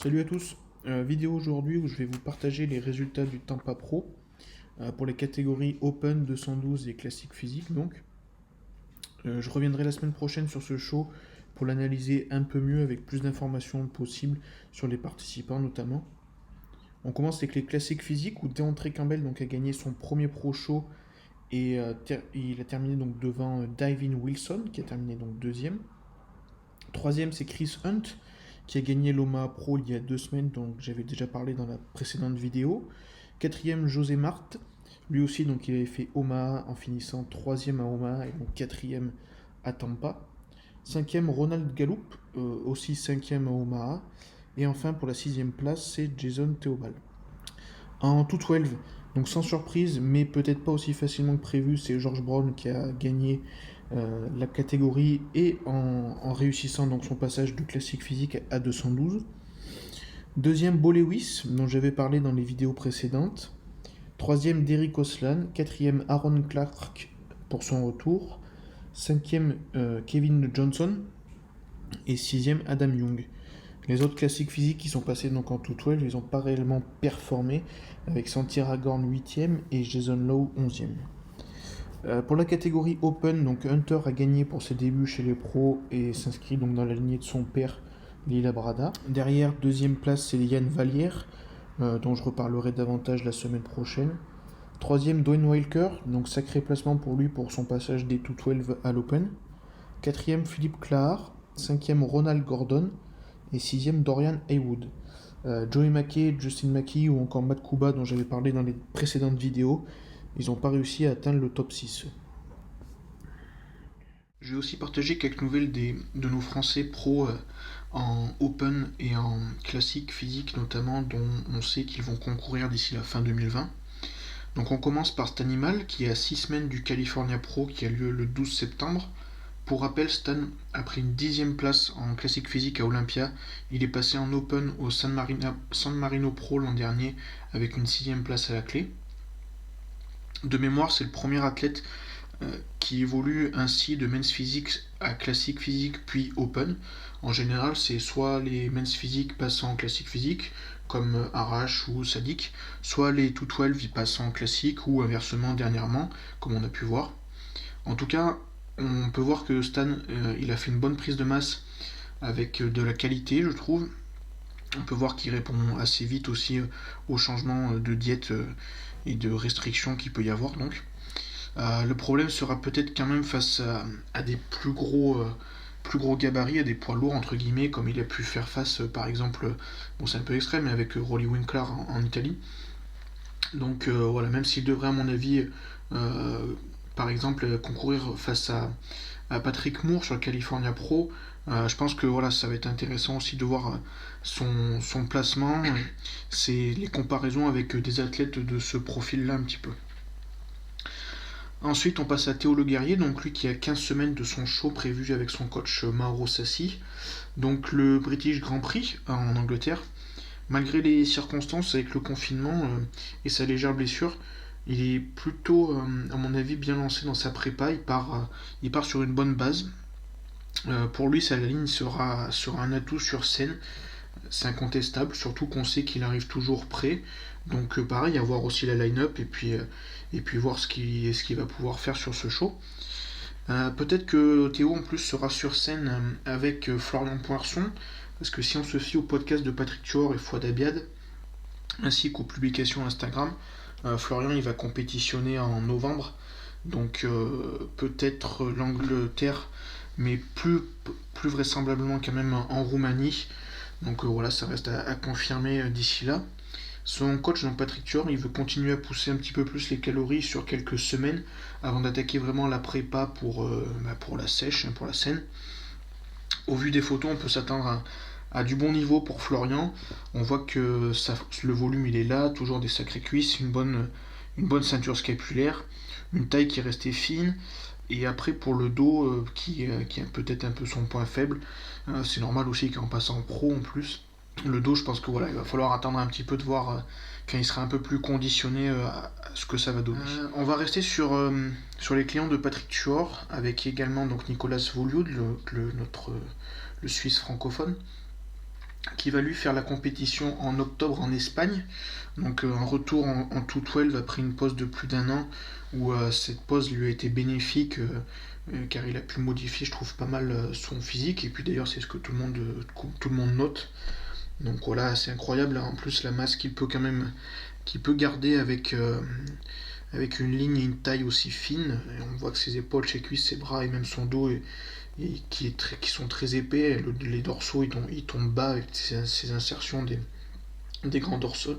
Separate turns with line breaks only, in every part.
Salut à tous, vidéo aujourd'hui où je vais vous partager les résultats du Tampa Pro pour les catégories Open 212 et Classique Physique donc. Je reviendrai la semaine prochaine sur ce show pour l'analyser un peu mieux avec plus d'informations possibles sur les participants notamment. On commence avec les Classiques Physiques où DeAndre Campbell donc, a gagné son premier Pro Show et il a terminé donc devant Davin Wilson qui a terminé donc deuxième. Troisième, c'est Chris Hunt qui a gagné l'OMA Pro il y a 2 semaines, donc j'avais déjà parlé dans la précédente vidéo. Quatrième, José Marthe, lui aussi donc il avait fait Omaha en finissant troisième à Omaha et donc quatrième à Tampa. Cinquième, Ronald Gallup, aussi cinquième à Omaha. Et enfin pour la sixième place, c'est Jason Theobald. En 212, donc sans surprise, mais peut-être pas aussi facilement que prévu, c'est George Brown qui a gagné la catégorie et en réussissant donc son passage de classique physique à 212. Deuxième, Bo Lewis, dont j'avais parlé dans les vidéos précédentes. Troisième, Derrick Oslan. Quatrième, Aaron Clark pour son retour. Cinquième, Kevin Johnson. Et sixième, Adam Young. Les autres classiques physiques qui sont passés donc en 212, ils n'ont pas réellement performé, avec Santi Aragorn 8ème et Jason Lowe 11ème. Pour la catégorie Open, donc Hunter a gagné pour ses débuts chez les pros et s'inscrit donc dans la lignée de son père, Lila Brada. Derrière, deuxième place, c'est Yann Vallière, dont je reparlerai davantage la semaine prochaine. Troisième, Dwayne Wilker, donc sacré placement pour lui pour son passage des 212 à l'Open. Quatrième, Philippe Clahar. Cinquième, Ronald Gordon. Et sixième, Dorian Haywood. Joey Mackey, Justin Mackey ou encore Matt Kuba dont j'avais parlé dans les précédentes vidéos, ils n'ont pas réussi à atteindre le top 6. Je vais aussi partager quelques nouvelles de nos Français pros en Open et en classique physique notamment, dont on sait qu'ils vont concourir d'ici la fin 2020. Donc on commence par Stanimal qui est à 6 semaines du California Pro qui a lieu le 12 septembre. Pour rappel, Stan a pris une 10ème place en classique physique à Olympia. Il est passé en Open au San Marino Pro l'an dernier avec une 6ème place à la clé. De mémoire, c'est le premier athlète qui évolue ainsi de men's physique à classique physique puis open. En général, c'est soit les men's physique passant en classique physique, comme Arash ou Sadik, soit les 212 y passant en classique ou inversement dernièrement, comme on a pu voir. En tout cas, on peut voir que Stan, il a fait une bonne prise de masse avec de la qualité, je trouve. On peut voir qu'il répond assez vite aussi aux changements de diète et de restrictions qu'il peut y avoir donc. Le problème sera peut-être quand même face à des plus gros gabarits, à des poids lourds entre guillemets, comme il a pu faire face par exemple, bon c'est un peu extrême, mais avec Rolly Winkler en Italie. Donc voilà, même s'il devrait à mon avis par exemple concourir face à Patrick Moore sur le California Pro, je pense que voilà, ça va être intéressant aussi de voir son placement, c'est les comparaisons avec des athlètes de ce profil-là un petit peu. Ensuite, on passe à Théo Le Guerrier, donc lui qui a 15 semaines de son show prévu avec son coach Mauro Sassi. Donc le British Grand Prix en Angleterre. Malgré les circonstances avec le confinement et sa légère blessure, il est plutôt, à mon avis, bien lancé dans sa prépa. Il part sur une bonne base. Pour lui, sa ligne sera un atout sur scène. C'est incontestable, surtout qu'on sait qu'il arrive toujours prêt. Donc pareil, à voir aussi la line-up et puis voir ce qu'il va pouvoir faire sur ce show. Peut-être que Théo en plus sera sur scène avec Florian Poinçon, parce que si on se fie au podcast de Patrick Tuor et Fouad Abiad, ainsi qu'aux publications Instagram, Florian il va compétitionner en novembre, donc peut-être l'Angleterre, mais plus vraisemblablement quand même en Roumanie. Donc voilà, ça reste à confirmer d'ici là. Son coach, donc Patrick Tuor, il veut continuer à pousser un petit peu plus les calories sur quelques semaines avant d'attaquer vraiment la prépa pour la sèche, pour la scène. Au vu des photos, on peut s'attendre à du bon niveau pour Florian. On voit que le volume il est là, toujours des sacrées cuisses, une bonne ceinture scapulaire, une taille qui est restée fine. Et après pour le dos, qui est peut-être un peu son point faible, c'est normal aussi qu'en passant pro en plus. Le dos, je pense que voilà, il va falloir attendre un petit peu de voir quand il sera un peu plus conditionné à ce que ça va donner. On va rester sur les clients de Patrick Tuor, avec également donc Nicolas Woluwe, le Suisse francophone. qui va lui faire la compétition en octobre en Espagne. Donc un retour en 212 après une pause de plus d'un an, où cette pause lui a été bénéfique, car il a pu modifier, je trouve, pas mal son physique. Et puis d'ailleurs, c'est ce que tout le monde note. Donc voilà, c'est incroyable. En plus, la masse qu'il peut garder avec une ligne et une taille aussi fine. Et on voit que ses épaules, ses cuisses, ses bras et même son dos qui sont très épais. Les dorsaux ils tombent bas avec ces insertions des grands dorsaux.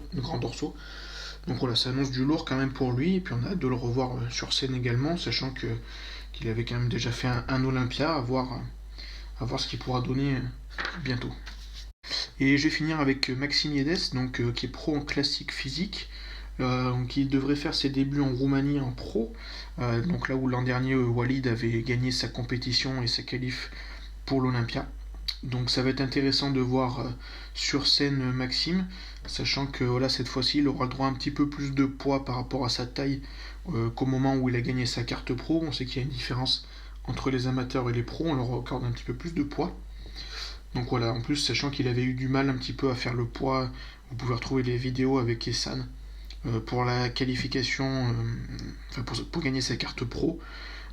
Donc voilà, ça annonce du lourd quand même pour lui. Et puis on a hâte de le revoir sur scène également, sachant qu'il avait quand même déjà fait un Olympia, à voir ce qu'il pourra donner bientôt. Et je vais finir avec Maxime Yedes, qui est pro en classique physique. Donc il devrait faire ses débuts en Roumanie en pro. Donc là où l'an dernier Walid avait gagné sa compétition et sa qualif pour l'Olympia. Donc ça va être intéressant de voir sur scène Maxime, sachant que voilà, cette fois-ci il aura le droit à un petit peu plus de poids par rapport à sa taille qu'au moment où il a gagné sa carte pro. On sait qu'il y a une différence entre les amateurs et les pros, on leur accorde un petit peu plus de poids. Donc voilà, en plus sachant qu'il avait eu du mal un petit peu à faire le poids, vous pouvez retrouver les vidéos avec Essan pour la qualification, pour gagner sa carte pro.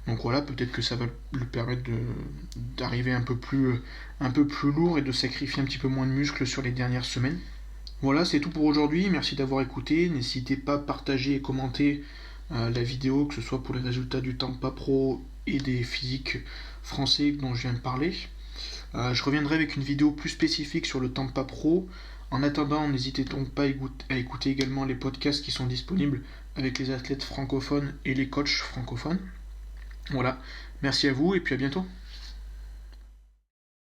Donc voilà, peut-être que ça va lui permettre d'arriver un peu plus lourd et de sacrifier un petit peu moins de muscles sur les dernières semaines. Voilà, c'est tout pour aujourd'hui. Merci d'avoir écouté. N'hésitez pas à partager et commenter la vidéo, que ce soit pour les résultats du Tampa Pro et des physiques français dont je viens de parler. Je reviendrai avec une vidéo plus spécifique sur le Tampa Pro. En attendant, n'hésitez donc pas à écouter également les podcasts qui sont disponibles avec les athlètes francophones et les coachs francophones. Voilà, merci à vous et puis à bientôt.